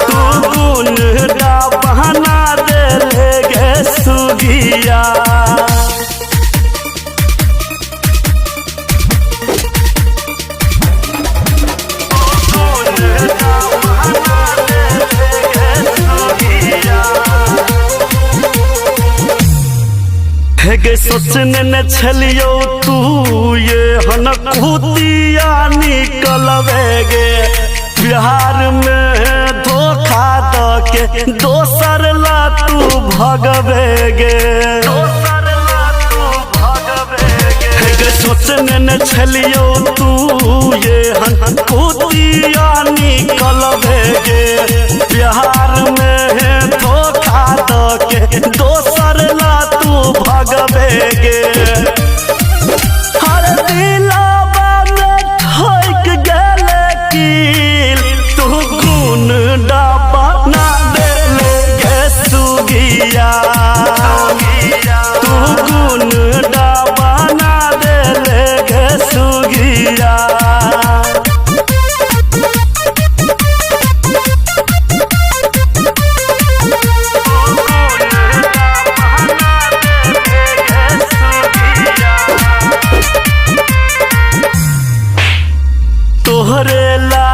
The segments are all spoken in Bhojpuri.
तू गुण गा बहाना दे ले गे सुगिया। गे सोचने न छलियो तू ये हन खुदिया निकलवे गे बिहार में धोखा द के दोसर ला तू भगवे गे। गे सोचने न छलियो तू ये हन खुदिया निकलवे गे बिहार में धोखा द के दोसर ला तू भगवे गे। हर दिलावा में ठोक गेले कील तू गुण डाबा ना दे ले गे सुगिया। तू गुण डाबा ना दे ले गे सुगिया। तोहरे ला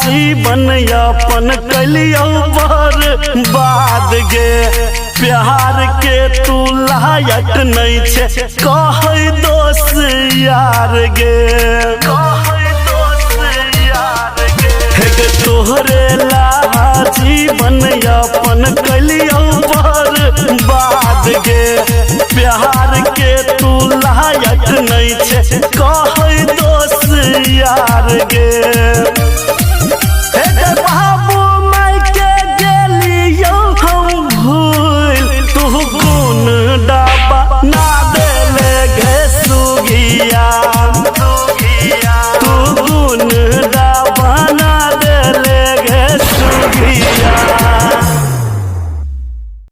जीवन यापन कलियो बर्बाद गे प्यार के तू लायक नहीं छे कह दोस्त यार गे। तोहरे ला जीवन यापन कलियो बर्बाद गे प्यार के तू लायक नहीं छे कह दोस्त यार गे।